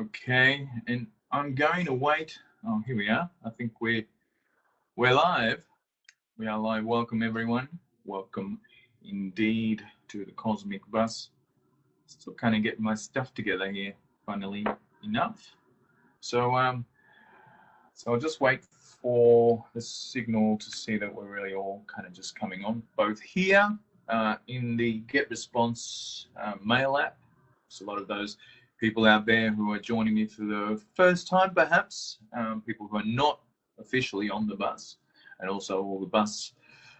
Okay, and I'm going to wait. Oh, here we are. I think we're live. We are live. Welcome everyone. Welcome indeed to the Cosmic Bus. Still kind of getting my stuff together here, funnily enough. So so I'll just wait for the signal to see that we're really all kind of just coming on, both here in the Get Response mail app. There's a lot of those people out there who are joining me for the first time, perhaps, people who are not officially on the bus, and also all the bus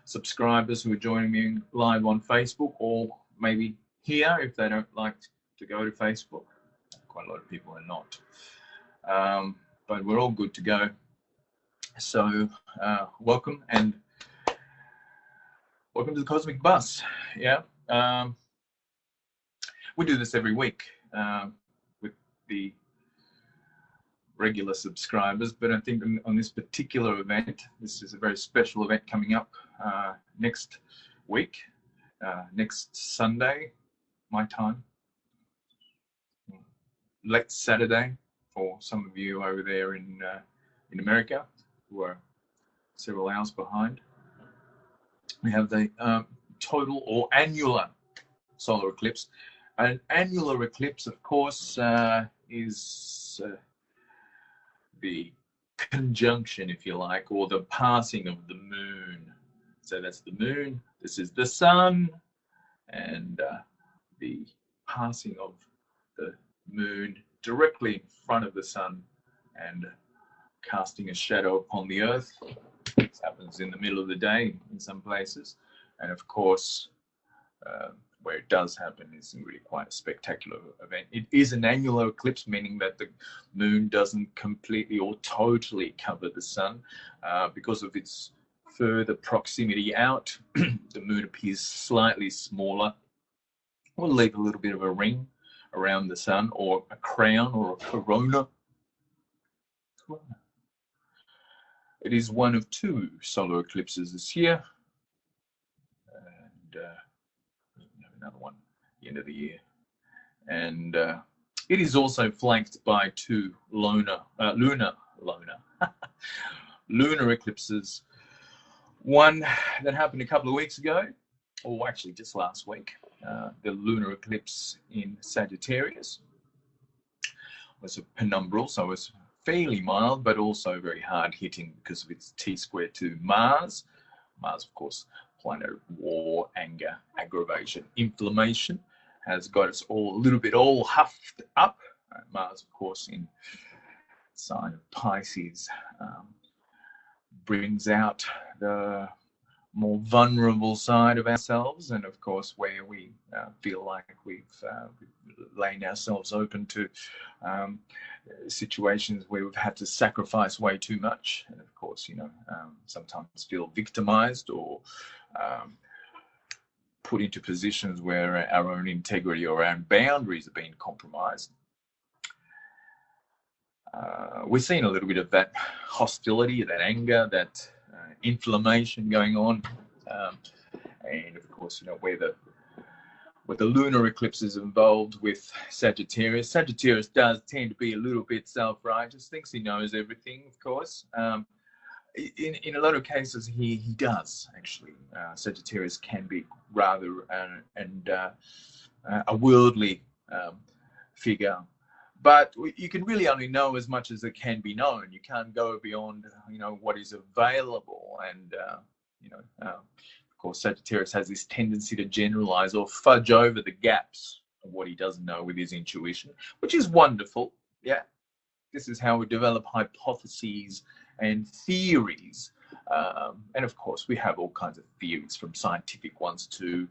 subscribers who are joining me live on Facebook, or maybe here if they don't like to go to Facebook. Quite a lot of people are not, but we're all good to go. So welcome, and welcome to the Cosmic Bus. Yeah, we do this every week with the regular subscribers, but I think on this particular event, this is a very special event coming up next week, next Sunday, my time, late Saturday for some of you over there in America who are several hours behind. We have the total or annular solar eclipse. An annular eclipse, of course, is the conjunction, if you like, or the passing of the moon. So that's the moon, this is the sun, and the passing of the moon directly in front of the sun and casting a shadow upon the earth. This happens in the middle of the day in some places, and of course where it does happen is really quite a spectacular event. It is an annular eclipse, meaning that the moon doesn't completely or totally cover the sun. Because of its further proximity out, the moon appears slightly smaller. We'll leave a little bit of a ring around the sun, or a crown, or a corona. It is one of two solar eclipses this year, and another one at the end of the year. And it is also flanked by two lunar eclipses. One that happened a couple of weeks ago, or actually just last week, the lunar eclipse in Sagittarius was a penumbral, so it was fairly mild, but also very hard hitting because of its T-square to Mars. Mars, of course, planet of war, anger, aggravation, inflammation, has got us all a little bit all huffed up. Mars, of course, in sign of Pisces, brings out the more vulnerable side of ourselves, and of course where we feel like we've laid ourselves open to situations where we've had to sacrifice way too much, and of course, you know, sometimes feel victimized or put into positions where our own integrity or our own boundaries are being compromised. We're seeing a little bit of that hostility, that anger, that inflammation going on, and of course, you know, where the lunar eclipse is involved with Sagittarius. Sagittarius does tend to be a little bit self-righteous, thinks he knows everything, of course. In a lot of cases, he does, actually. Sagittarius can be rather a worldly figure. But you can really only know as much as it can be known. You can't go beyond, you know, what is available. And, you know, of course, Sagittarius has this tendency to generalize or fudge over the gaps of what he doesn't know with his intuition, which is wonderful. Yeah, this is how we develop hypotheses and theories. And of course, we have all kinds of theories, from scientific ones to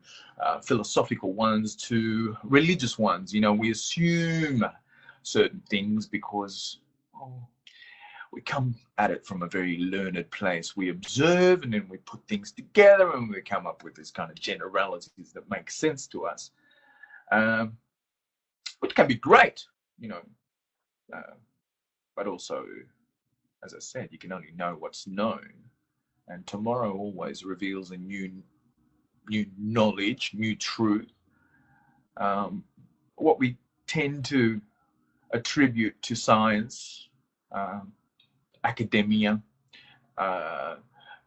philosophical ones to religious ones. You know, we assume certain things because we come at it from a very learned place. We observe, and then we put things together, and we come up with this kind of generalities that make sense to us, which can be great, you know, but also, as I said, you can only know what's known, and tomorrow always reveals a new knowledge, new truth. What we tend to attribute to science, academia,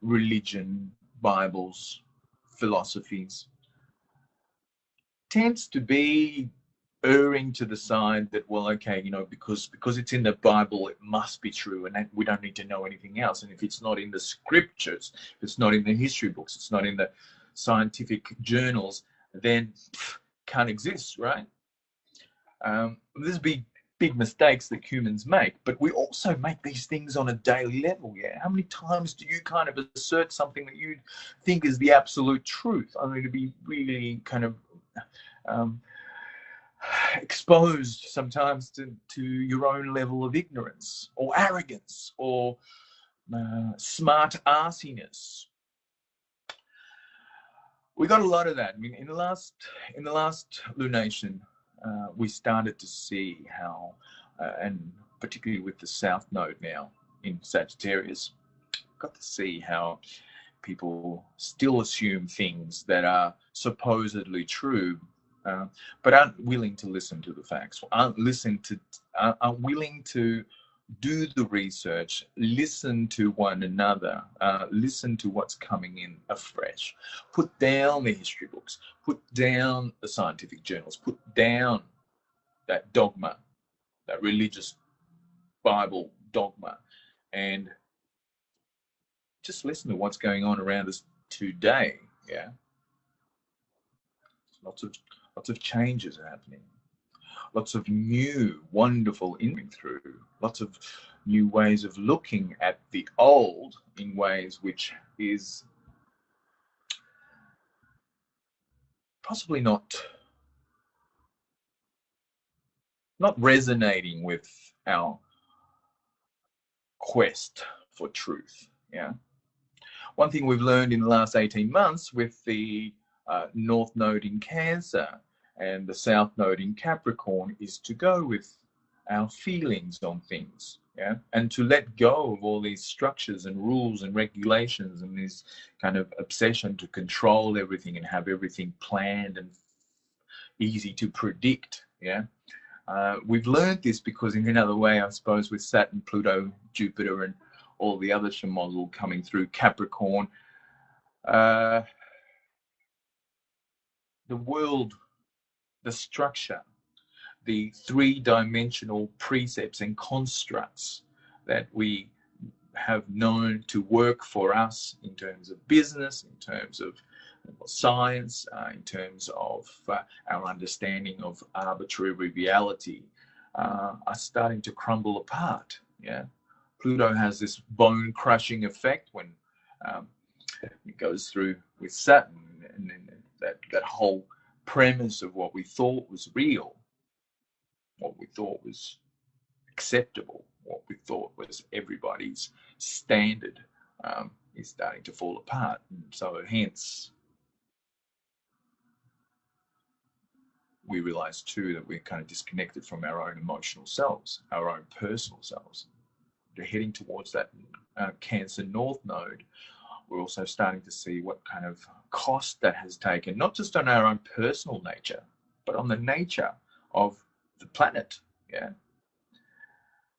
religion, Bibles, philosophies, tends to be erring to the side that, well, okay, you know, because it's in the Bible, it must be true, and we don't need to know anything else. And if it's not in the scriptures, if it's not in the history books, it's not in the scientific journals, then can't exist, right? There's big mistakes that humans make, but we also make these things on a daily level. Yeah, how many times do you kind of assert something that you think is the absolute truth, only to be really kind of exposed sometimes to your own level of ignorance or arrogance or smart arsiness? We got a lot of that. I mean, in the last lunation, we started to see how, and particularly with the South Node now in Sagittarius, got to see how people still assume things that are supposedly true, but aren't willing to listen to the facts, aren't willing to do the research, listen to one another, listen to what's coming in afresh, put down the history books, put down the scientific journals, put down that dogma, that religious Bible dogma, and just listen to what's going on around us today. Yeah, lots of changes are happening. Lots of new, wonderful incoming through. Lots of new ways of looking at the old in ways which is possibly not resonating with our quest for truth. Yeah. One thing we've learned in the last 18 months with the North Node in Cancer and the South Node in Capricorn is to go with our feelings on things, yeah, and to let go of all these structures and rules and regulations and this kind of obsession to control everything and have everything planned and easy to predict, yeah. We've learned this because in another way, I suppose, with Saturn, Pluto, Jupiter, and all the other shamodel coming through Capricorn, the world, the structure, the three-dimensional precepts and constructs that we have known to work for us in terms of business, in terms of science, in terms of our understanding of arbitrary reality, are starting to crumble apart. Yeah, Pluto has this bone-crushing effect when it goes through with Saturn, and then that whole premise of what we thought was real, what we thought was acceptable, what we thought was everybody's standard, is starting to fall apart. And so hence, we realize too that we're kind of disconnected from our own emotional selves, our own personal selves. We're heading towards that Cancer North Node. We're also starting to see what kind of cost that has taken, not just on our own personal nature, but on the nature of the planet. Yeah,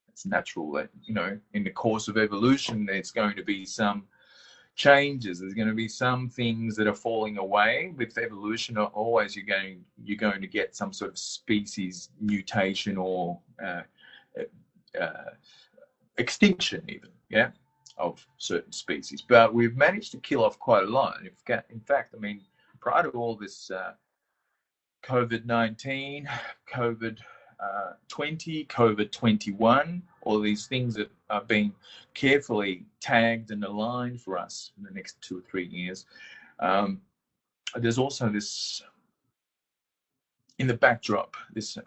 it's natural that, you know, in the course of evolution, there's going to be some changes. There's going to be some things that are falling away. With evolution, always you're going to get some sort of species mutation or extinction, even. Yeah, of certain species. But we've managed to kill off quite a lot. In fact, I mean, prior to all this COVID-19, COVID-20, COVID-21, all these things that are being carefully tagged and aligned for us in the next 2 or 3 years. There's also this, in the backdrop, this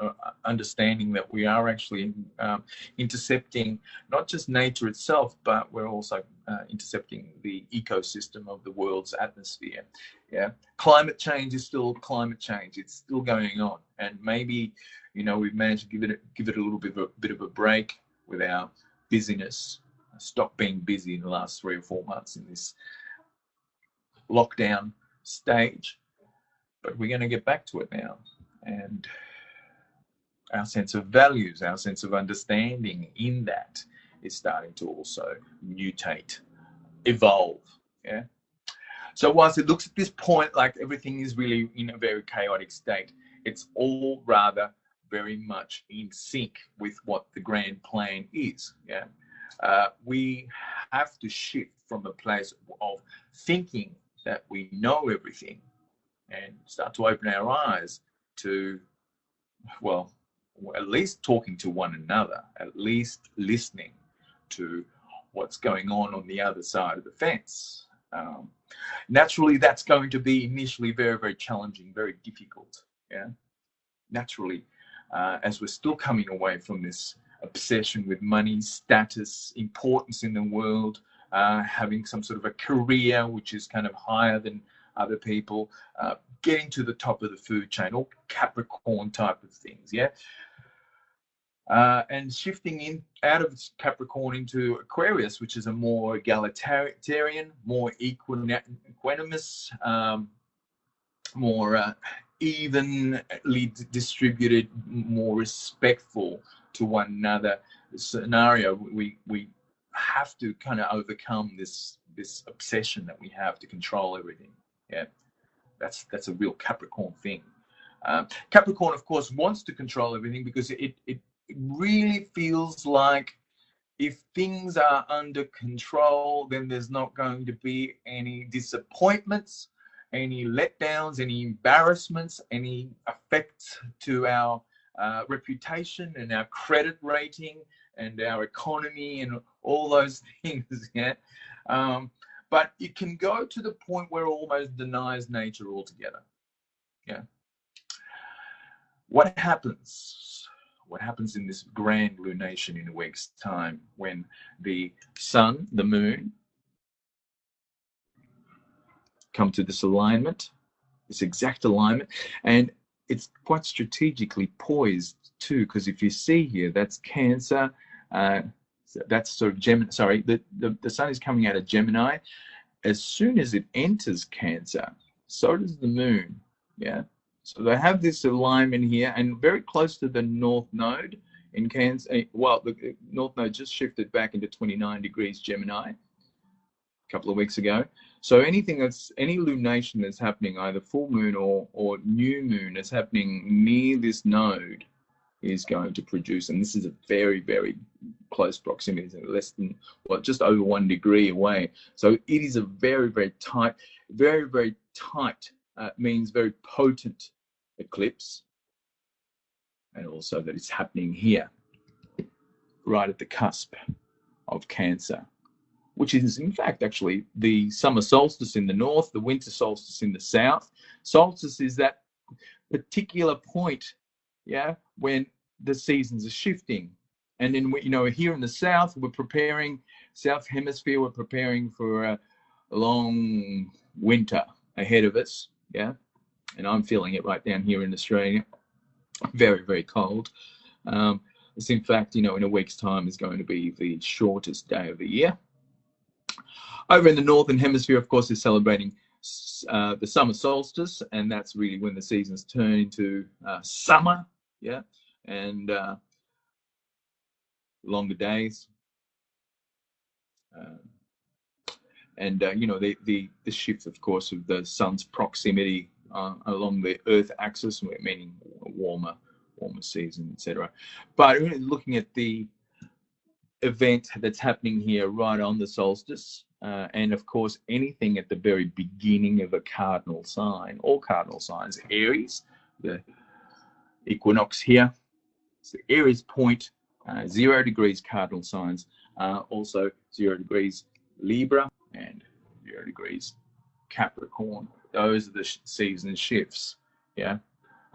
understanding that we are actually intercepting not just nature itself, but we're also intercepting the ecosystem of the world's atmosphere. Yeah, climate change is still climate change. It's still going on, and maybe, you know, we've managed to give it a little bit of a break with our busyness. Stop being busy in the last 3 or 4 months in this lockdown stage, but we're going to get back to it now. And our sense of values, our sense of understanding in that is starting to also mutate, evolve. Yeah. So whilst it looks at this point like everything is really in a very chaotic state, it's all rather very much in sync with what the grand plan is. Yeah. We have to shift from a place of thinking that we know everything and start to open our eyes to, well, at least talking to one another, at least listening to what's going on the other side of the fence. Naturally, that's going to be initially very, very challenging, very difficult. Yeah, naturally, as we're still coming away from this obsession with money, status, importance in the world, having some sort of a career which is kind of higher than other people, getting to the top of the food chain, all Capricorn type of things. Yeah. And shifting in out of Capricorn into Aquarius, which is a more egalitarian, more equanimous, more evenly distributed, more respectful to one another scenario. We have to kind of overcome this obsession that we have to control everything. Yeah, that's a real Capricorn thing. Capricorn, of course, wants to control everything because it really feels like if things are under control, then there's not going to be any disappointments, any letdowns, any embarrassments, any effect to our reputation and our credit rating and our economy and all those things. Yeah. But it can go to the point where it almost denies nature altogether. Yeah. What happens? What happens in this grand lunation in a week's time when the sun, the moon, come to this alignment, this exact alignment, and it's quite strategically poised too, because if you see here, that's Cancer, that's sort of Gemini. Sorry, the sun is coming out of Gemini. As soon as it enters Cancer, so does the moon. Yeah. So they have this alignment here, and very close to the North Node in Cancer. Well, the North Node just shifted back into 29 degrees Gemini a couple of weeks ago. So any lunation that's happening, either full moon or new moon that's happening near this node is going to produce, and this is a very, very close proximity, less than, well, just over 1 degree away. So it is a very, very tight, means very potent eclipse, and also that it's happening here, right at the cusp of Cancer, which is in fact actually the summer solstice in the north, the winter solstice in the south. Solstice is that particular point, yeah, when the seasons are shifting. And then, here in the south, South Hemisphere, we're preparing for a long winter ahead of us, yeah. And I'm feeling it right down here in Australia. Very, very cold. It's in fact, in a week's time is going to be the shortest day of the year. Over in the Northern Hemisphere, of course, is celebrating the summer solstice, and that's really when the seasons turn into summer, yeah, and longer days. The shift, of course, of the sun's proximity along the Earth axis, meaning warmer season, etc. But looking at the event that's happening here right on the solstice, and of course anything at the very beginning of a cardinal sign, all cardinal signs, Aries, the equinox here, it's the Aries point, 0 degrees cardinal signs, also 0 degrees Libra and 0 degrees Capricorn. Those are the season shifts. Yeah.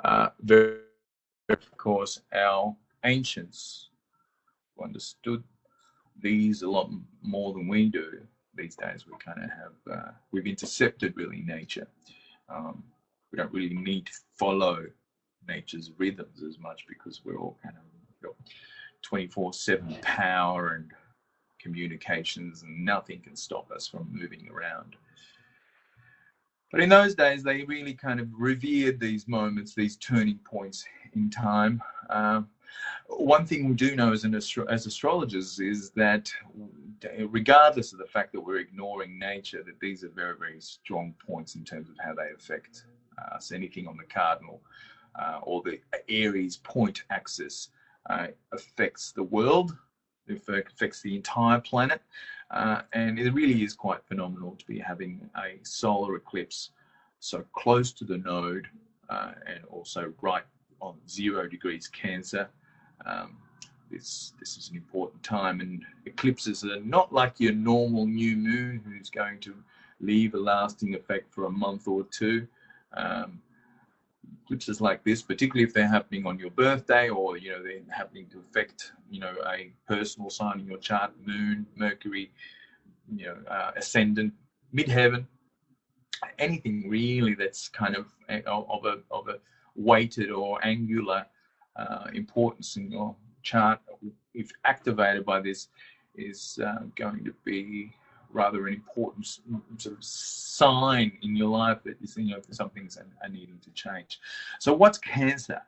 Of course, our ancients understood these a lot more than we do. These days we kind of have, we've intercepted really nature. We don't really need to follow nature's rhythms as much because we're all kind of 24/7 power and communications, and nothing can stop us from moving around. But in those days, they really kind of revered these moments, these turning points in time, One thing we do know as astrologers is that regardless of the fact that we're ignoring nature, that these are very, very strong points in terms of how they affect us. Anything on the cardinal or the Aries point axis affects the world, it affects the entire planet, and it really is quite phenomenal to be having a solar eclipse so close to the node and also right on 0 degrees Cancer. This is an important time, and eclipses are not like your normal new moon who's going to leave a lasting effect for a month or two. Eclipses like this, particularly if they're happening on your birthday, or they're happening to affect a personal sign in your chart, moon, Mercury, ascendant, midheaven, anything really that's kind of a weighted or angular importance in your chart, if activated by this, is going to be rather an important sort of sign in your life that something's are needing to change. So what's Cancer?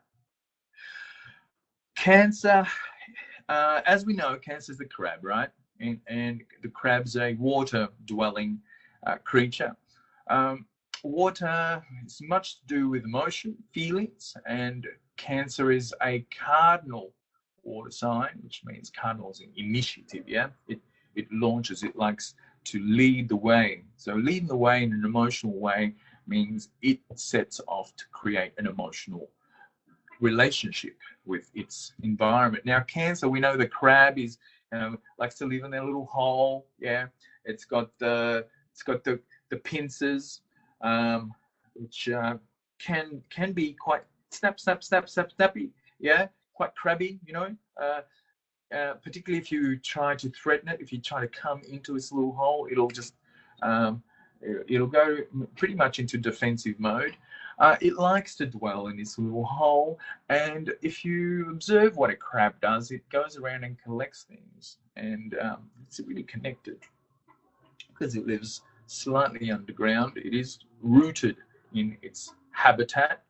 Cancer, as we know, Cancer is the crab, right? And the crab's a water-dwelling creature. Water is much to do with emotion, feelings, and Cancer is a cardinal water sign, which means cardinal is an initiative, yeah? It launches, it likes to lead the way. So leading the way in an emotional way means it sets off to create an emotional relationship with its environment. Now, Cancer, we know the crab is, likes to live in their little hole, yeah? It's got the pincers, which can be quite snappy, yeah, quite crabby, particularly if you try to threaten it. If you try to come into its little hole, it'll just it'll go pretty much into defensive mode. It likes to dwell in its little hole, and if you observe what a crab does, it goes around and collects things, and it's really connected because it lives slightly underground. It is rooted in its habitat.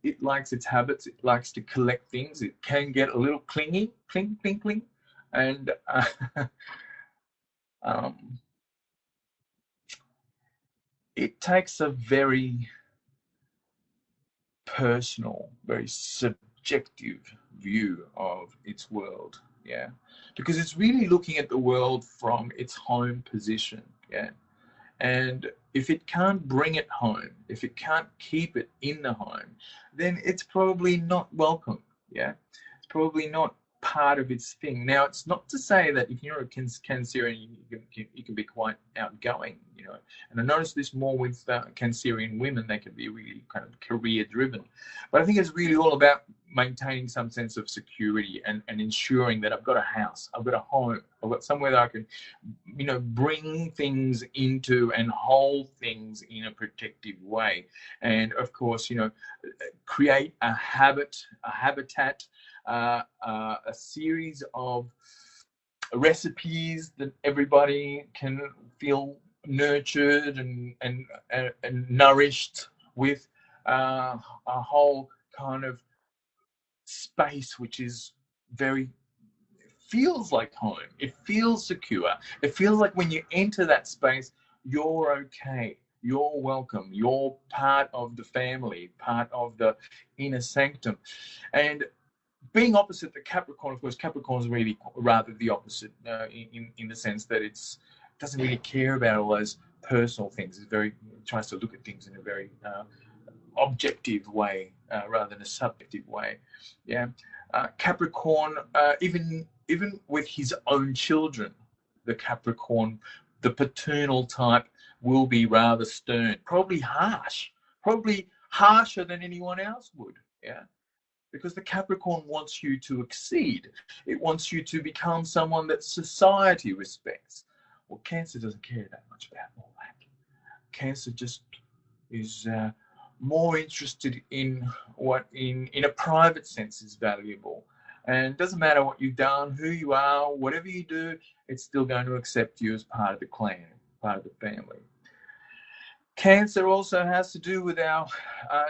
It likes its habits. It likes to collect things. It can get a little clingy, cling, and it takes a very personal, very subjective view of its world, yeah, because it's really looking at the world from its home position, yeah. And if it can't bring it home, if it can't keep it in the home, then it's probably not welcome, yeah. It's probably not part of its thing. Now, it's not to say that if you're a Cancerian, you can be quite outgoing, and I notice this more with Cancerian women. They can be really kind of career driven, but I think it's really all about maintaining some sense of security and ensuring that I've got a house, I've got a home, I've got somewhere that I can, bring things into and hold things in a protective way. And of course, create a habitat, a series of recipes that everybody can feel nurtured and nourished with, a whole kind of space which is feels like home. It feels secure. It feels like when you enter that space, you're okay, you're welcome, you're part of the family, part of the inner sanctum. And being opposite the Capricorn, of course, Capricorn is really rather the opposite in the sense that it doesn't really care about all those personal things. It tries to look at things in a very objective way rather than a subjective way. Yeah, Capricorn, even with his own children, the Capricorn, the paternal type, will be rather stern, probably harsh, probably harsher than anyone else would. Yeah. Because the Capricorn wants you to exceed. It wants you to become someone that society respects. Well, Cancer doesn't care that much about all that. Cancer just is more interested in what in a private sense is valuable. And it doesn't matter what you've done, who you are, whatever you do, it's still going to accept you as part of the clan, part of the family. Cancer also has to do with our,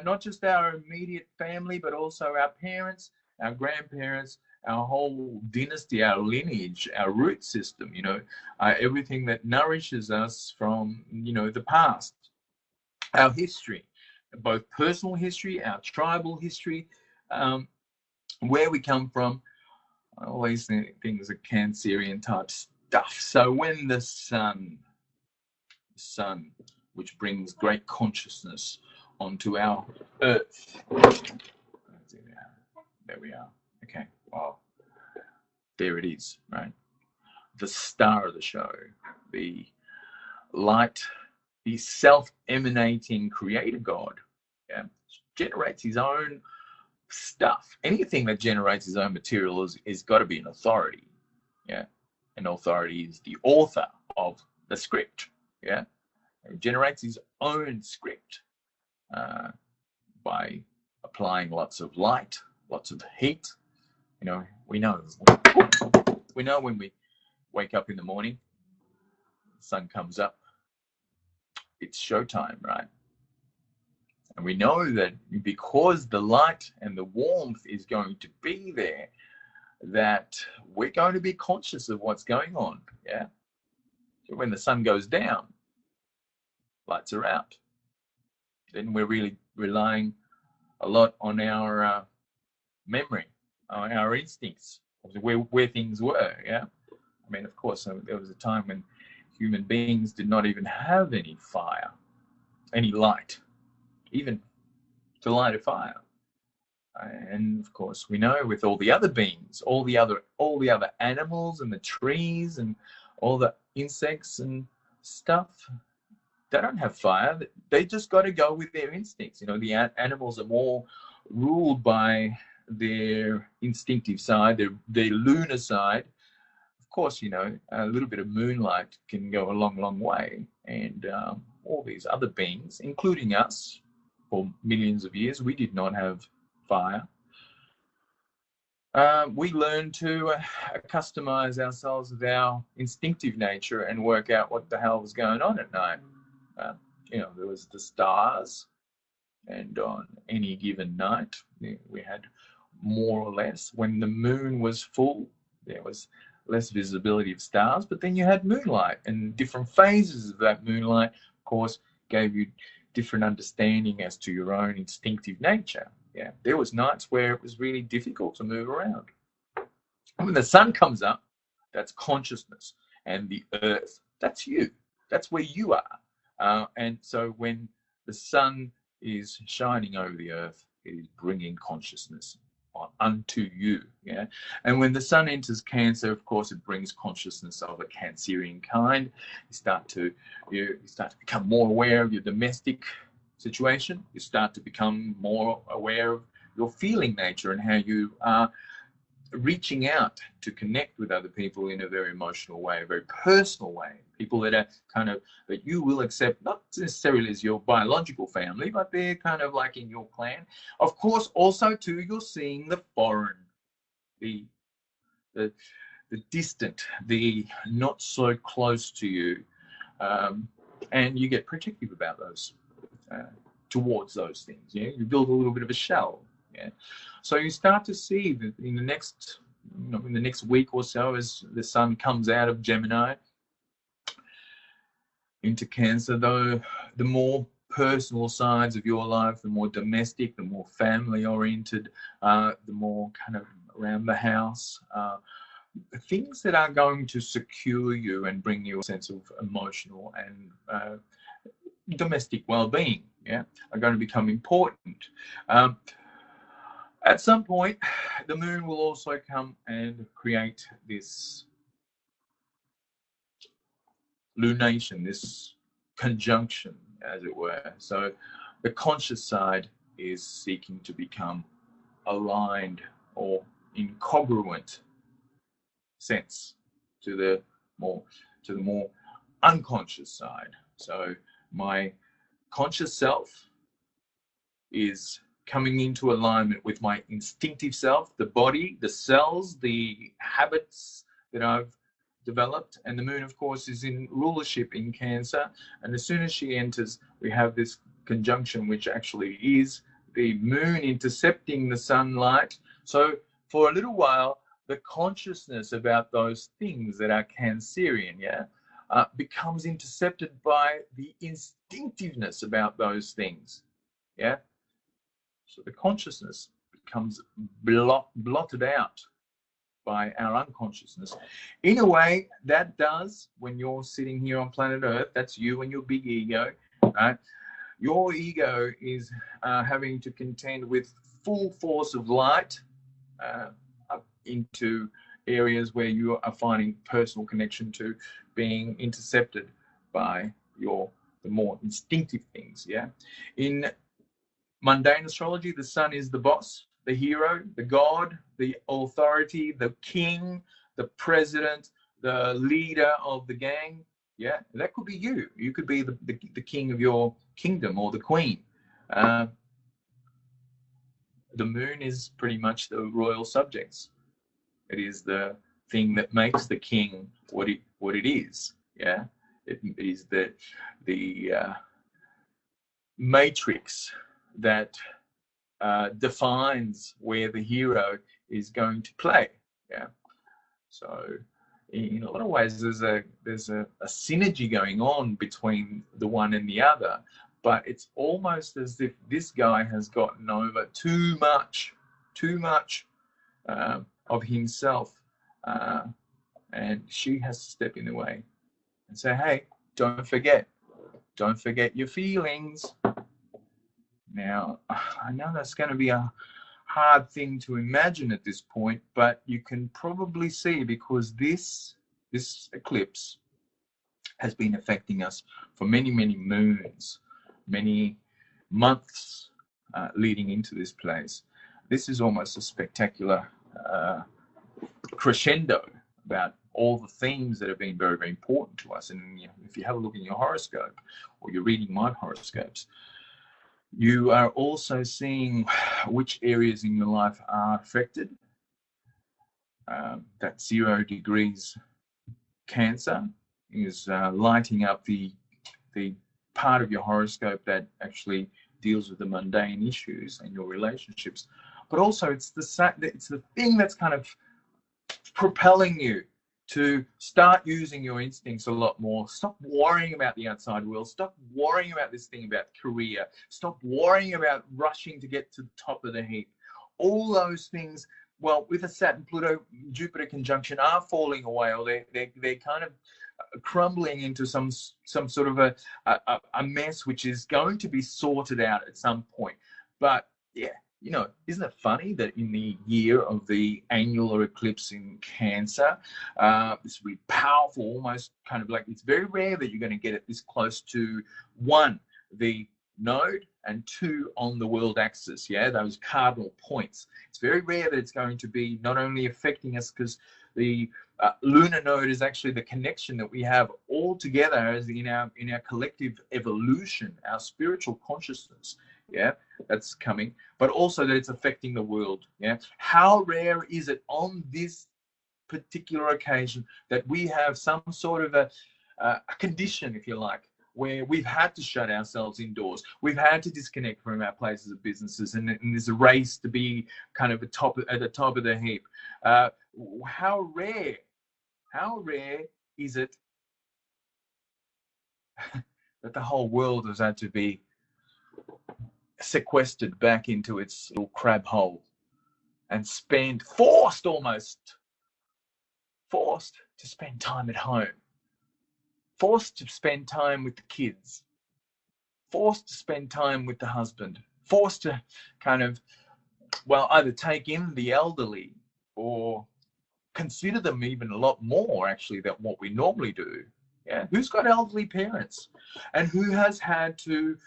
not just our immediate family, but also our parents, our grandparents, our whole dynasty, our lineage, our root system, you know, everything that nourishes us from, you know, the past, our history, both personal history, our tribal history, where we come from, all these things are Cancerian type stuff. So when the sun, which brings great consciousness onto our earth, there we are. Okay, wow, there it is, right? The star of the show, the light, the self-emanating creator God, yeah, generates his own stuff. Anything that generates his own material is got to be an authority, yeah. An authority is the author of the script, yeah. He generates his own script by applying lots of light, lots of heat. You know, we know when we wake up in the morning, the sun comes up, it's showtime, right? And we know that because the light and the warmth is going to be there, that we're going to be conscious of what's going on, yeah? So when the sun goes down, lights are out. Then we're really relying a lot on our memory, our instincts, where things were, yeah? I mean, of course, there was a time when human beings did not even have any fire, any light, even to light a fire. And of course, we know with all the other beings, all the other animals and the trees and all the insects and stuff, they don't have fire. They just got to go with their instincts. You know, the animals are more ruled by their instinctive side, their lunar side. Of course, you know, a little bit of moonlight can go a long, long way. And all these other beings, including us, for millions of years, we did not have fire. We learned to customize ourselves with our instinctive nature and work out what the hell was going on at night. You know, there was the stars, and on any given night, we had more or less. When the moon was full, there was less visibility of stars, but then you had moonlight, and different phases of that moonlight, of course, gave you different understanding as to your own instinctive nature. Yeah, there was nights where it was really difficult to move around. And when the sun comes up, that's consciousness, and the earth, that's you. That's where you are. And so when the sun is shining over the earth, it is bringing consciousness unto you. Yeah, and when the sun enters Cancer, of course, it brings consciousness of a Cancerian kind. You start to become more aware of your domestic situation. You start to become more aware of your feeling nature and how you are reaching out to connect with other people in a very emotional way, a very personal way. People that are kind of, that you will accept, not necessarily as your biological family, but they're kind of like in your clan. Of course, also too, you're seeing the foreign, the distant, the not so close to you, and you get protective about those, towards those things. Yeah, you build a little bit of a shell. Yeah, so you start to see that in the next week or so, as the sun comes out of Gemini into Cancer, though, the more personal sides of your life, the more domestic, the more family oriented, the more kind of around the house, things that are going to secure you and bring you a sense of emotional and domestic well-being, yeah, are going to become important. At some point, the moon will also come and create this lunation, this conjunction, as it were. So the conscious side is seeking to become aligned or in congruent sense to the more unconscious side. So my conscious self is coming into alignment with my instinctive self, the body, the cells, the habits that I've developed. And the moon, of course, is in rulership in Cancer. And as soon as she enters, we have this conjunction, which actually is the moon intercepting the sunlight. So for a little while, the consciousness about those things that are Cancerian, becomes intercepted by the instinctiveness about those things, So the consciousness becomes blotted out by our unconsciousness. In a way, that does, when you're sitting here on planet Earth, that's you and your big ego, right? Your ego is having to contend with full force of light up into areas where you are finding personal connection to being intercepted by the more instinctive things, In mundane astrology, the sun is the boss, the hero, the god, the authority, the king, the president, the leader of the gang. That could be you. You could be the king of your kingdom or the queen. The moon is pretty much the royal subjects. It is the thing that makes the king what it is. It is the matrix that defines where the hero is going to play. So in a lot of ways there's a synergy going on between the one and the other, but it's almost as if this guy has gotten over too much of himself, and she has to step in the way and say, hey, don't forget your feelings. Now, I know that's going to be a hard thing to imagine at this point, but you can probably see, because this eclipse has been affecting us for many moons, many months leading into this place. This is almost a spectacular crescendo about all the themes that have been very, very important to us. And if you have a look in your horoscope, or you're reading my horoscopes, you are also seeing which areas in your life are affected. That 0 degrees Cancer is lighting up the part of your horoscope that actually deals with the mundane issues and your relationships. But also it's the thing that's kind of propelling you to start using your instincts a lot more. Stop worrying about the outside world. Stop worrying about this thing about career. Stop worrying about rushing to get to the top of the heap. All those things, well, with a Saturn, Pluto, Jupiter conjunction, are falling away, or they're kind of crumbling into some sort of a mess, which is going to be sorted out at some point. But isn't it funny that in the year of the annular eclipse in Cancer, this really powerful, almost kind of like, it's very rare that you're going to get it this close to 1, the node, and 2 on the world axis, those cardinal points. It's very rare that it's going to be not only affecting us, because the lunar node is actually the connection that we have all together as in our collective evolution, our spiritual consciousness. That's coming, but also that it's affecting the world. How rare is it on this particular occasion that we have some sort of a condition, if you like, where we've had to shut ourselves indoors, we've had to disconnect from our places of businesses, and there's a race to be kind of at the top of the heap. How rare is it that the whole world has had to be sequestered back into its little crab hole and forced to spend time at home, forced to spend time with the kids, forced to spend time with the husband, forced to kind of, either take in the elderly or consider them even a lot more actually than what we normally do. Who's got elderly parents, and who has had to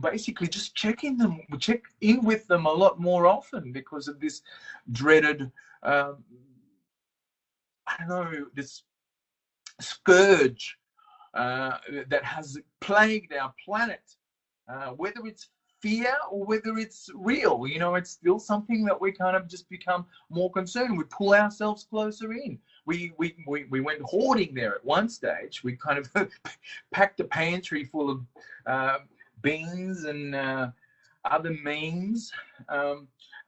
basically just check in with them a lot more often because of this dreaded this scourge that has plagued our planet, whether it's fear or whether it's real. It's still something that we kind of just become more concerned. We pull ourselves closer in. We went hoarding there at one stage. We kind of packed a pantry full of beans and other means,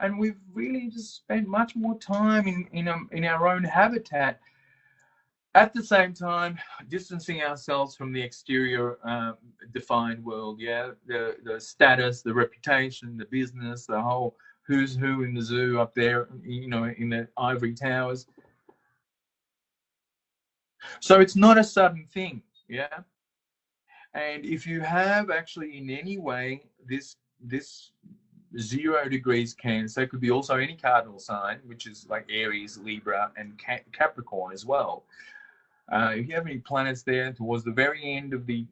and we've really just spent much more time in our own habitat. At the same time, distancing ourselves from the exterior defined world, yeah, the status, the reputation, the business, the whole who's who in the zoo up there, you know, in the ivory towers. So it's not a sudden thing, yeah. And if you have actually in any way this 0 degrees Cancer, it could be also any cardinal sign, which is like Aries, Libra, and Capricorn as well. If you have any planets there towards the very end of the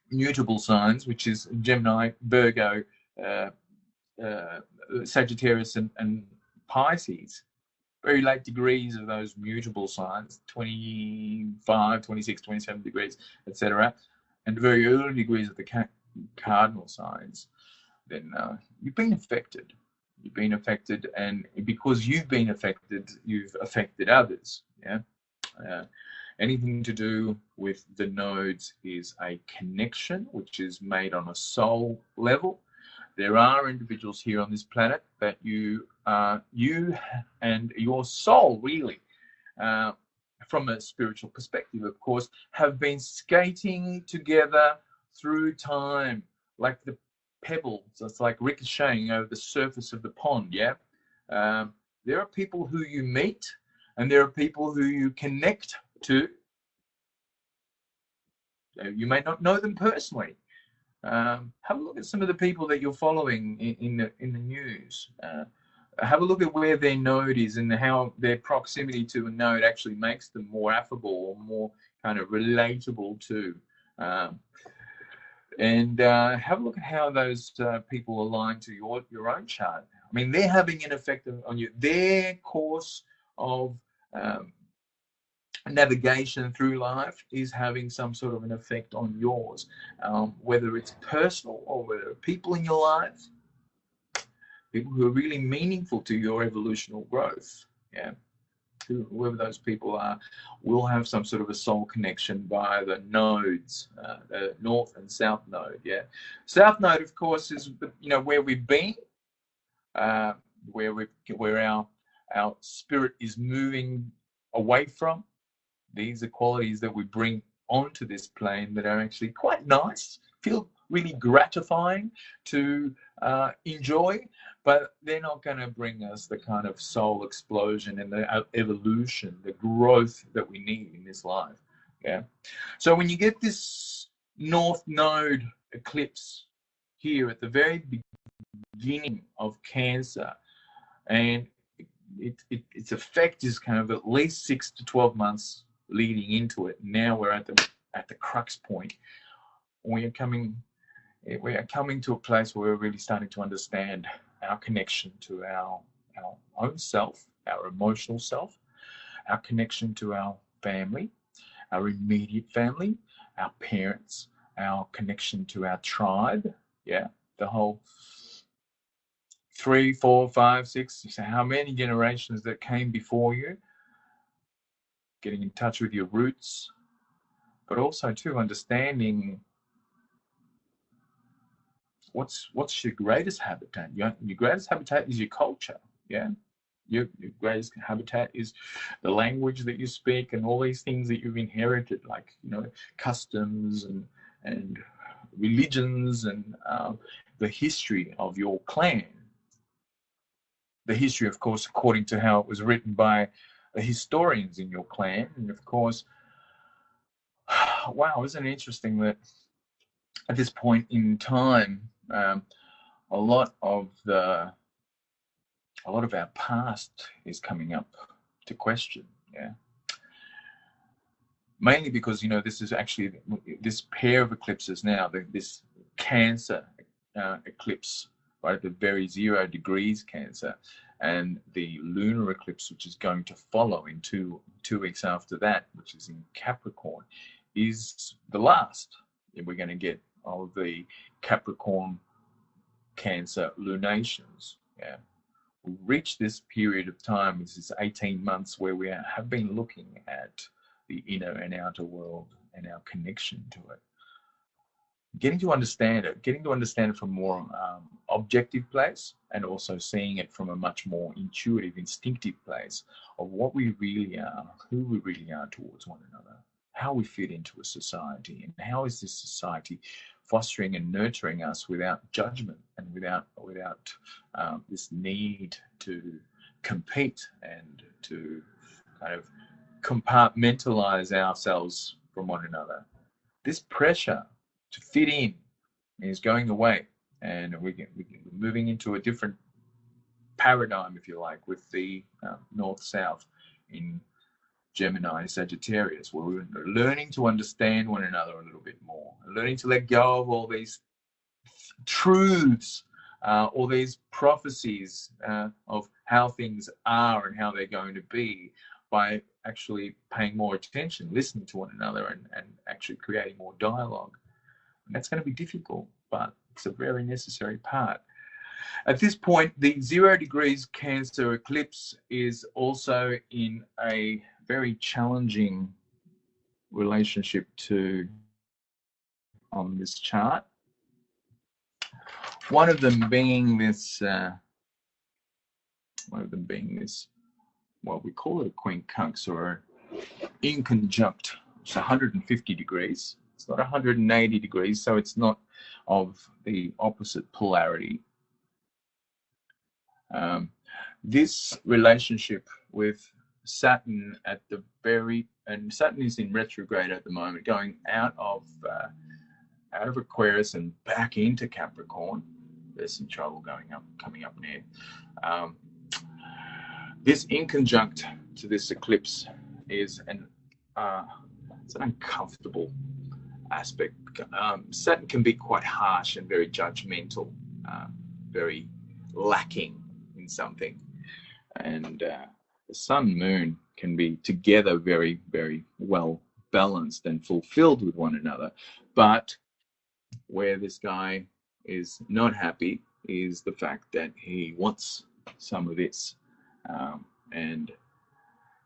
mutable signs, which is Gemini, Virgo, Sagittarius, and Pisces, very late degrees of those mutable signs, 25, 26, 27 degrees, etc., and very early degrees of the cardinal signs, then you've been affected. You've been affected, and because you've been affected, you've affected others, yeah? Anything to do with the nodes is a connection which is made on a soul level. There are individuals here on this planet that you and your soul really, from a spiritual perspective, of course, have been skating together through time, like the pebbles. It's like ricocheting over the surface of the pond, yeah? There are people who you meet, and there are people who you connect to. You may not know them personally. Have a look at some of the people that you're following in the news. Have a look at where their node is and how their proximity to a node actually makes them more affable or more kind of relatable to. And have a look at how those people align to your own chart. I mean, they're having an effect on you. Their course of navigation through life is having some sort of an effect on yours, whether it's personal or whether people in your life, people who are really meaningful to your evolutional growth, yeah, whoever those people are, will have some sort of a soul connection via the nodes, the North and South Node, yeah. South Node, of course, is, you know, where we've been, where our spirit is moving away from. These are qualities that we bring onto this plane that are actually quite nice, feel really gratifying to enjoy, but they're not going to bring us the kind of soul explosion and the evolution, the growth that we need in this life. Yeah. So when you get this North Node eclipse here at the very beginning of Cancer, and its effect is kind of at least 6 to 12 months leading into it. Now we're at the crux point. We are coming to a place where we're really starting to understand our connection to our own self, our emotional self, our connection to our family, our immediate family, our parents, our connection to our tribe, yeah, the whole 3, 4, 5, 6, so how many generations that came before you, getting in touch with your roots, but also too understanding what's your greatest habitat. Your greatest habitat is your culture, yeah. Your greatest habitat is the language that you speak and all these things that you've inherited, like, you know, customs and religions and the history of your clan. The history, of course, according to how it was written by the historians in your clan. And of course, wow, isn't it interesting that at this point in time, a lot of our past is coming up to question, yeah. Mainly because, you know, this is actually this pair of eclipses now, this Cancer eclipse, right at the very 0 degrees Cancer, and the lunar eclipse, which is going to follow in two weeks after that, which is in Capricorn, is the last we're going to get of the Capricorn Cancer lunations. Yeah, we reach this period of time. This is 18 months where we have been looking at the inner and outer world and our connection to it. getting to understand it from a more objective place, and also seeing it from a much more intuitive, instinctive place of what we really are, who we really are towards one another, how we fit into a society, and how is this society fostering and nurturing us without judgment and without this need to compete and to kind of compartmentalize ourselves from one another. This pressure to fit in is going away, and we're moving into a different paradigm, if you like, with the north-south in Gemini Sagittarius, where we're learning to understand one another a little bit more, learning to let go of all these truths, all these prophecies of how things are and how they're going to be, by actually paying more attention, listening to one another, and actually creating more dialogue. And that's going to be difficult, but it's a very necessary part. At this point, the 0 degrees Cancer eclipse is also in a very challenging relationship to on this chart. One of them being this, well, we call it a quincunx, or inconjunct. It's 150 degrees. It's not 180 degrees, so it's not of the opposite polarity. This relationship with Saturn at the and Saturn is in retrograde at the moment, going out of Aquarius and back into Capricorn. There's some trouble coming up now. This inconjunct to this eclipse is it's an uncomfortable aspect. Saturn can be quite harsh and very judgmental, very lacking in something, and the sun moon can be together very, very well balanced and fulfilled with one another. But where this guy is not happy is the fact that he wants some of this, and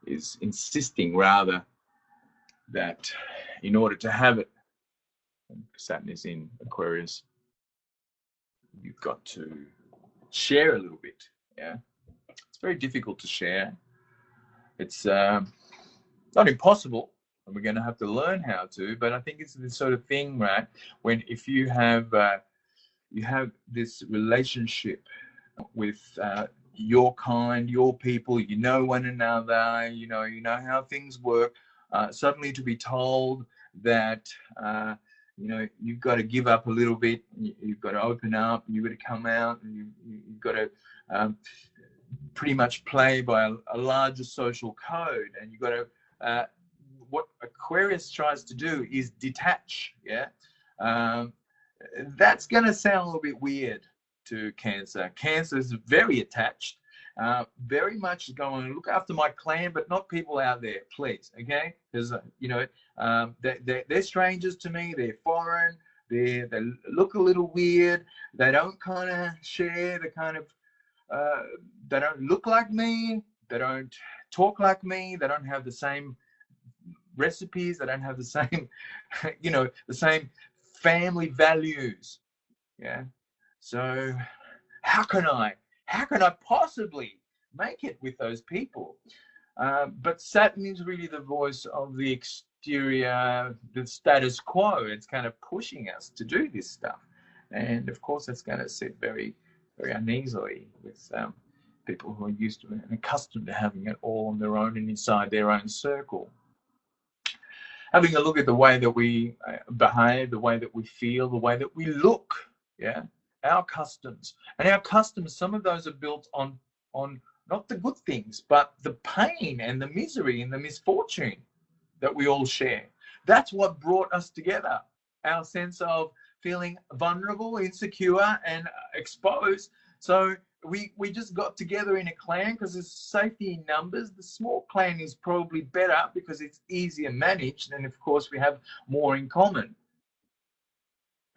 is insisting rather that in order to have it, Saturn is in Aquarius, you've got to share a little bit. Yeah, it's very difficult to share. It's not impossible, and we're going to have to learn how to. But I think it's the sort of thing, right? When if you have this relationship with your kind, your people, you know one another, you know how things work. Suddenly to be told that you've got to give up a little bit, you've got to open up, you've got to come out, and you've got to pretty much play by a larger social code, and you've got to what Aquarius tries to do is detach. Yeah, that's going to sound a little bit weird to Cancer. Cancer is very attached, very much going, look after my clan, but not people out there, please. Okay, because they're strangers to me. They're foreign. They look a little weird. They don't kind of share the kind of. They don't look like me. They don't talk like me. They don't have the same recipes. They don't have the same, the same family values. Yeah. So how can I possibly make it with those people? But Saturn is really the voice of the exterior, the status quo. It's kind of pushing us to do this stuff. And of course, it's going to sit very, very uneasily with people who are used to it and accustomed to having it all on their own and inside their own circle. Having a look at the way that we behave, the way that we feel, the way that we look, yeah, our customs. And our customs, some of those are built on not the good things, but the pain and the misery and the misfortune that we all share. That's what brought us together, our sense of feeling vulnerable, insecure, and exposed. So we just got together in a clan because there's safety in numbers. The small clan is probably better because it's easier managed, and of course we have more in common.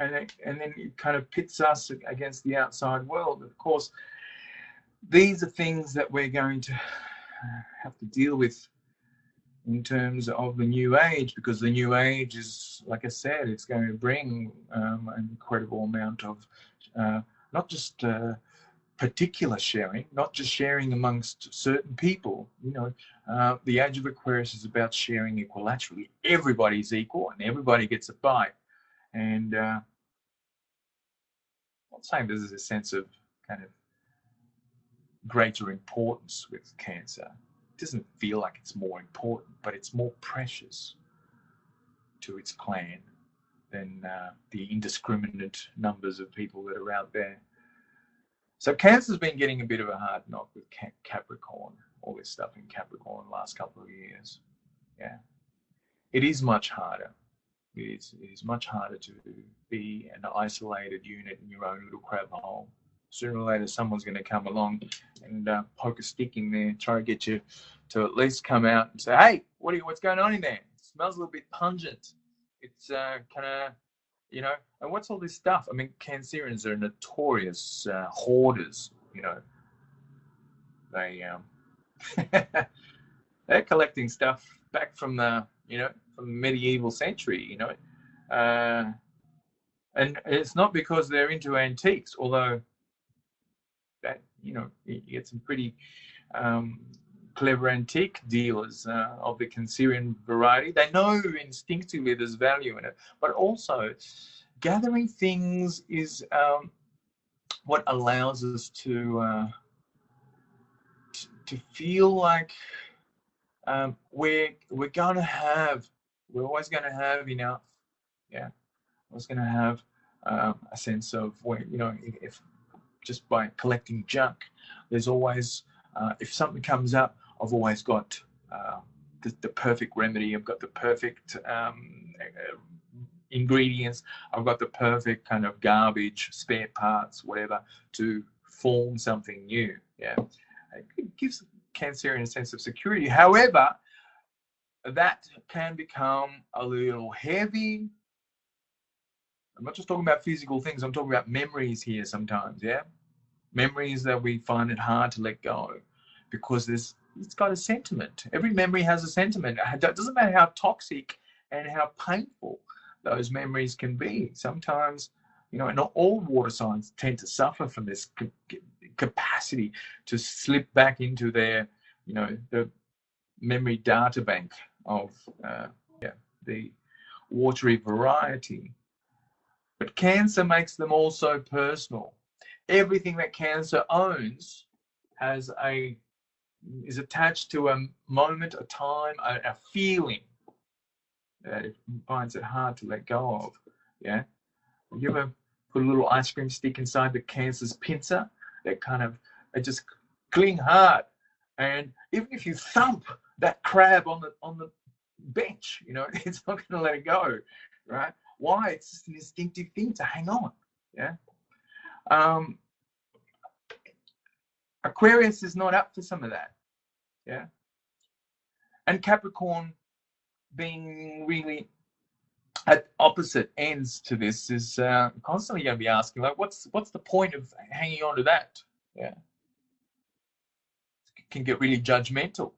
And then it kind of pits us against the outside world. Of course, these are things that we're going to have to deal with in terms of the new age, because the new age is, like I said, it's going to bring an incredible amount of not just particular sharing, not just sharing amongst certain people. You know, the age of Aquarius is about sharing equilaterally. Everybody's equal and everybody gets a bite. And I'm not saying there's a sense of kind of greater importance with Cancer. It doesn't feel like it's more important, but it's more precious to its clan than the indiscriminate numbers of people that are out there. So Cancer's been getting a bit of a hard knock with Capricorn, all this stuff in Capricorn the last couple of years. Yeah, it is much harder. It is much harder to be an isolated unit in your own little crab hole. Sooner or later, someone's going to come along and poke a stick in there, try to get you to at least come out and say, "Hey, what's going on in there? It smells a little bit pungent. It's kind of, you know, and what's all this stuff?" I mean, Cancerians are notorious hoarders. You know, they they're collecting stuff back from the, you know, from the medieval century. You know, and it's not because they're into antiques, although that, you know, you get some pretty clever antique dealers of the Cancerian variety. They know instinctively there's value in it, but also gathering things is what allows us to feel like we're always going to have enough. Yeah, always going to have a sense of where, you know, if just by collecting junk, there's always, if something comes up, I've always got the perfect remedy. I've got the perfect ingredients. I've got the perfect kind of garbage, spare parts, whatever, to form something new. Yeah, it gives Cancerian a sense of security. However, that can become a little heavy. I'm not just talking about physical things. I'm talking about memories here sometimes, yeah? Memories that we find it hard to let go because it's got a sentiment. Every memory has a sentiment. It doesn't matter how toxic and how painful those memories can be. Sometimes, you know, not all water signs tend to suffer from this capacity to slip back into their, you know, the memory data bank of the watery variety. But Cancer makes them also personal. Everything that Cancer owns is attached to a moment, a time, a feeling that it finds it hard to let go of. Yeah, you ever put a little ice cream stick inside the Cancer's pincer? They just cling hard, and even if you thump that crab on the bench, you know, it's not going to let it go, right? Why? It's just an instinctive thing to hang on. Yeah. Aquarius is not up for some of that. Yeah. And Capricorn, being really at opposite ends to this, is constantly going to be asking, like, what's the point of hanging on to that? Yeah. It can get really judgmental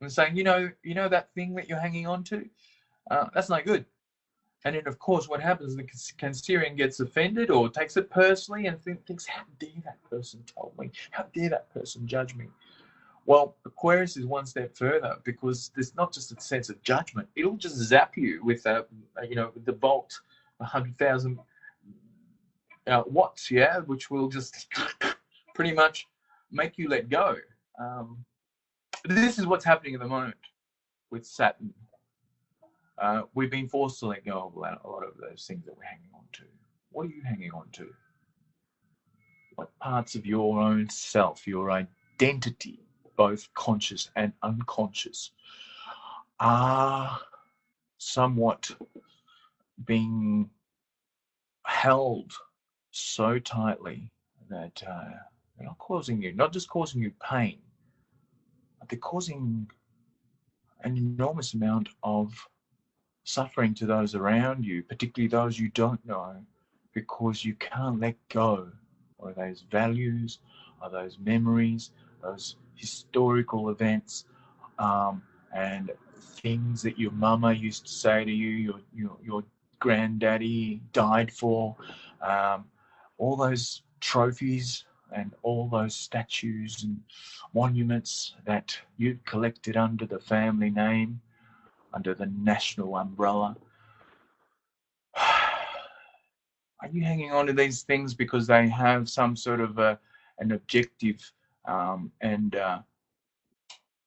and saying, you know that thing that you're hanging on to, that's not good. And then, of course, what happens, the Cancerian gets offended or takes it personally and thinks, how dare that person tell me? How dare that person judge me? Well, Aquarius is one step further, because there's not just a sense of judgment. It'll just zap you with, with the bolt, 100,000 watts, yeah, which will just pretty much make you let go. This is what's happening at the moment with Saturn. We've been forced to let go of a lot of those things that we're hanging on to. What are you hanging on to? What parts of your own self, your identity, both conscious and unconscious, are somewhat being held so tightly that they're not just causing you pain, but they're causing an enormous amount of suffering to those around you, particularly those you don't know, because you can't let go of those values, of those memories, those historical events, and things that your mama used to say to you, your granddaddy died for, all those trophies and all those statues and monuments that you collected under the family name, under the national umbrella. Are you hanging on to these things because they have some sort of an objective and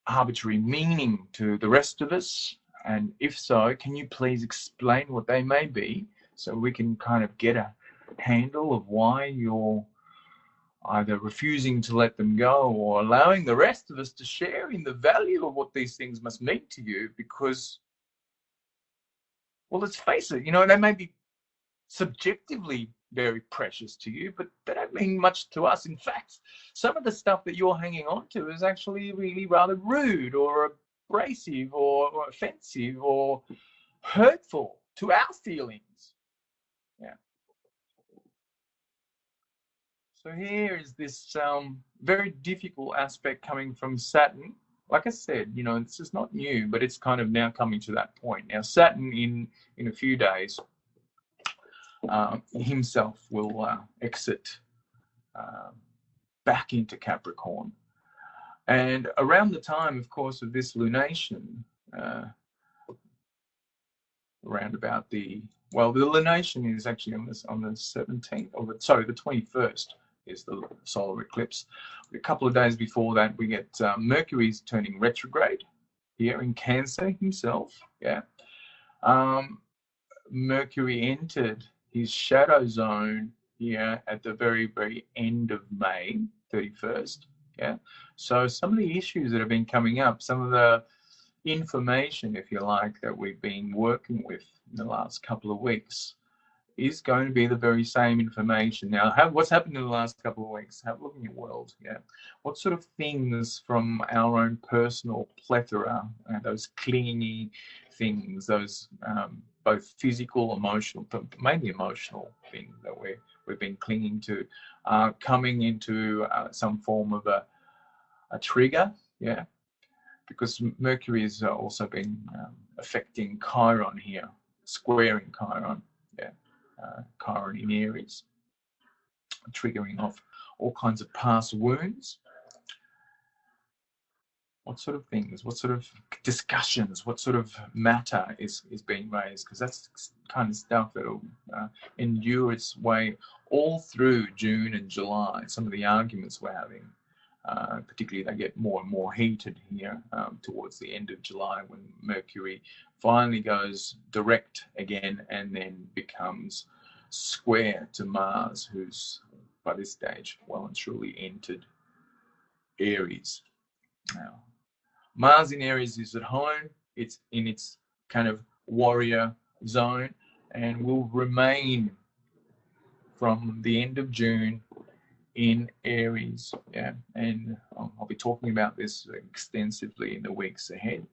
arbitrary meaning to the rest of us? And if so, can you please explain what they may be so we can kind of get a handle of why you're either refusing to let them go or allowing the rest of us to share in the value of what these things must mean to you? Because, well, let's face it, they may be subjectively very precious to you, but they don't mean much to us. In fact, some of the stuff that you're hanging on to is actually really rather rude or abrasive or offensive or hurtful to our feelings. Yeah. So here is this very difficult aspect coming from Saturn. Like I said, this is not new, but it's kind of now coming to that point. Now, Saturn in a few days himself will exit back into Capricorn. And around the time, of course, of this lunation, around about the lunation is actually on the 17th, or sorry, the 21st is the solar eclipse. A couple of days before that, we get Mercury's turning retrograde here in Cancer himself. Yeah, Mercury entered his shadow zone here at the very, very end of May 31st. Yeah, so some of the issues that have been coming up, some of the information, if you like, that we've been working with in the last couple of weeks is going to be the very same information. Now, what's happened in the last couple of weeks? Have a look in your world. Yeah, what sort of things from our own personal plethora, those clingy things, those both physical, emotional, but mainly emotional things that we've been clinging to, coming into some form of a trigger. Yeah, because Mercury has also been affecting Chiron here, squaring Chiron. Yeah. Chiron in Aries, triggering off all kinds of past wounds. What sort of things, what sort of discussions, what sort of matter is being raised? Because that's the kind of stuff that will endure its way all through June and July. Some of the arguments we're having, particularly they get more and more heated here towards the end of July when Mercury finally goes direct again and then becomes square to Mars, who's by this stage well and truly entered Aries. Now, Mars in Aries is at home. It's in its kind of warrior zone and will remain from the end of June in Aries. Yeah, and I'll be talking about this extensively in the weeks ahead.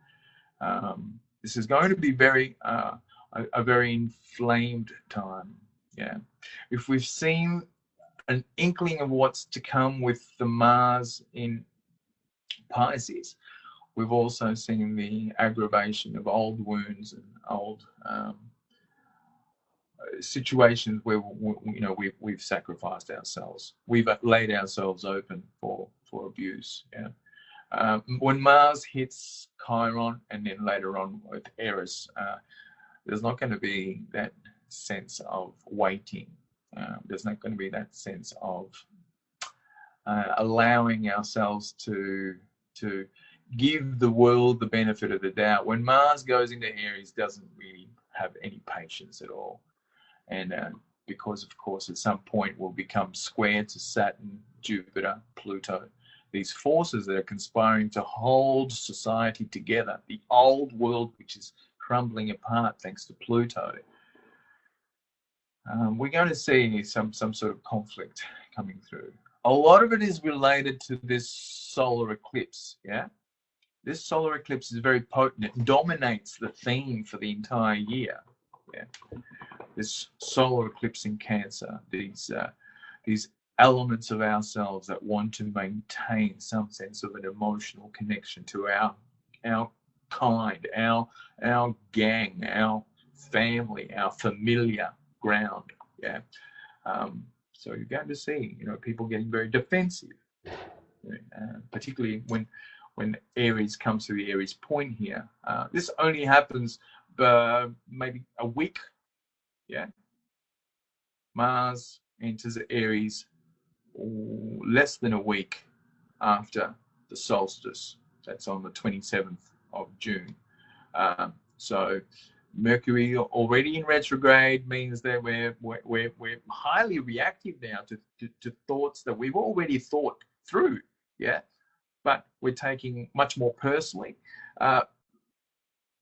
This is going to be a very inflamed time. Yeah, if we've seen an inkling of what's to come with the Mars in Pisces, we've also seen the aggravation of old wounds and old situations where we've sacrificed ourselves. We've laid ourselves open for abuse. Yeah. When Mars hits Chiron and then later on with Aries, there's not going to be that sense of waiting. There's not going to be that sense of allowing ourselves to give the world the benefit of the doubt. When Mars goes into Aries, doesn't really have any patience at all. And because, of course, at some point will become square to Saturn, Jupiter, Pluto, these forces that are conspiring to hold society together, the old world which is crumbling apart thanks to Pluto. We're going to see some sort of conflict coming through. A lot of it is related to this solar eclipse. Yeah, this solar eclipse is very potent. It dominates the theme for the entire year. Yeah, this solar eclipse in Cancer, these elements of ourselves that want to maintain some sense of an emotional connection to our kind, our gang, our family, our familiar ground. Yeah. So you're going to see, people getting very defensive, particularly when Aries comes to the Aries point here. This only happens maybe a week. Yeah. Mars enters Aries less than a week after the solstice. That's on the 27th of June. So Mercury already in retrograde means that we're highly reactive now to thoughts that we've already thought through. Yeah. But we're taking much more personally.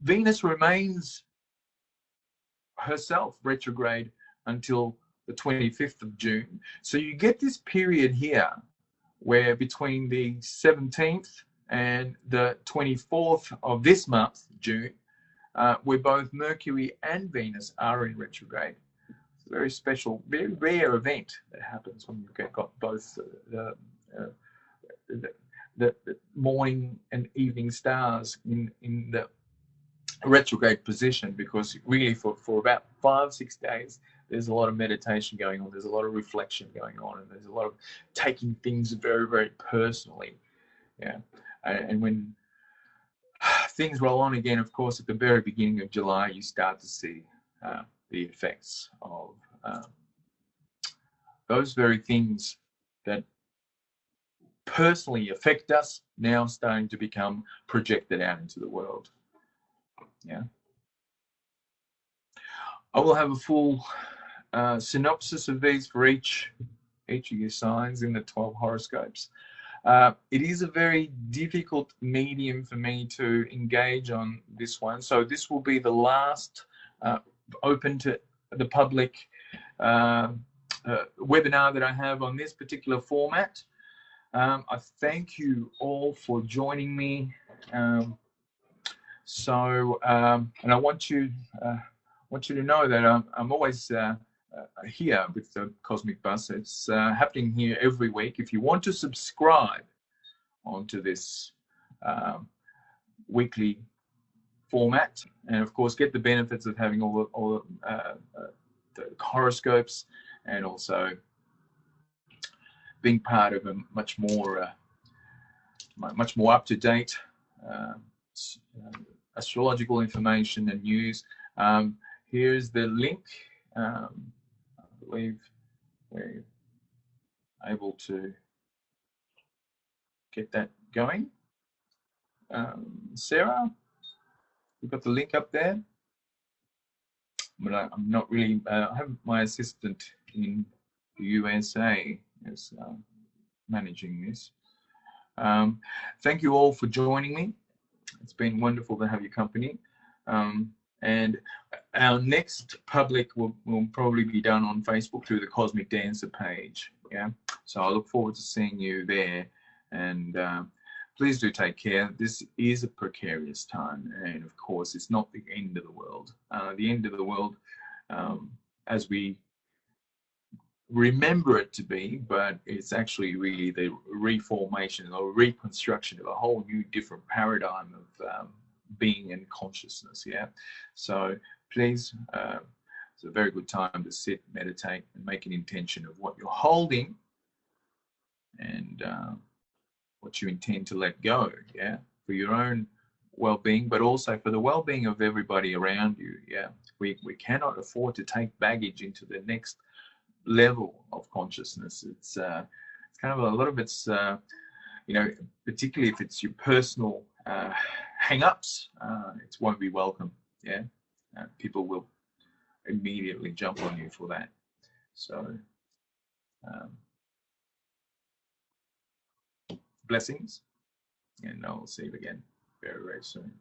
Venus remains herself retrograde until the 25th of June. So you get this period here where between the 17th and the 24th of this month, June, where both Mercury and Venus are in retrograde. It's a very special, very rare event that happens when you've got both the morning and evening stars in the retrograde position, because really for about 5-6 days there's a lot of meditation going on, there's a lot of reflection going on, and there's a lot of taking things very, very personally. Yeah. And when things roll on again, of course, at the very beginning of July, you start to see the effects of those very things that personally affect us now starting to become projected out into the world. Yeah. I will have a full synopsis of these for each of your signs in the 12 horoscopes. It is a very difficult medium for me to engage on this one. So this will be the last open to the public webinar that I have on this particular format. I thank you all for joining me. And I want you to know that I'm always here with the Cosmic Bus. It's happening here every week. If you want to subscribe onto this weekly format, and of course get the benefits of having all the horoscopes, and also being part of a much more up-to-date astrological information and news. Here's the link. I believe we're able to get that going. Sarah, you've got the link up there. But I'm not really, I have my assistant in the USA is managing this. Thank you all for joining me. It's been wonderful to have your company. And our next public will probably be done on Facebook through the Cosmic Dancer page. Yeah. So I look forward to seeing you there. And please do take care. This is a precarious time. And of course, it's not the end of the world. The end of the world, as we remember it to be, but it's actually really the reformation or reconstruction of a whole new different paradigm of being and consciousness. Yeah. So please, it's a very good time to sit, meditate, and make an intention of what you're holding and what you intend to let go. Yeah. For your own well-being, but also for the well-being of everybody around you. Yeah. We cannot afford to take baggage into the next level of consciousness. It's kind of a lot of it's particularly if it's your personal hang-ups, it won't be welcome. Yeah. People will immediately jump on you for that. So blessings, and I'll see you again very, very soon.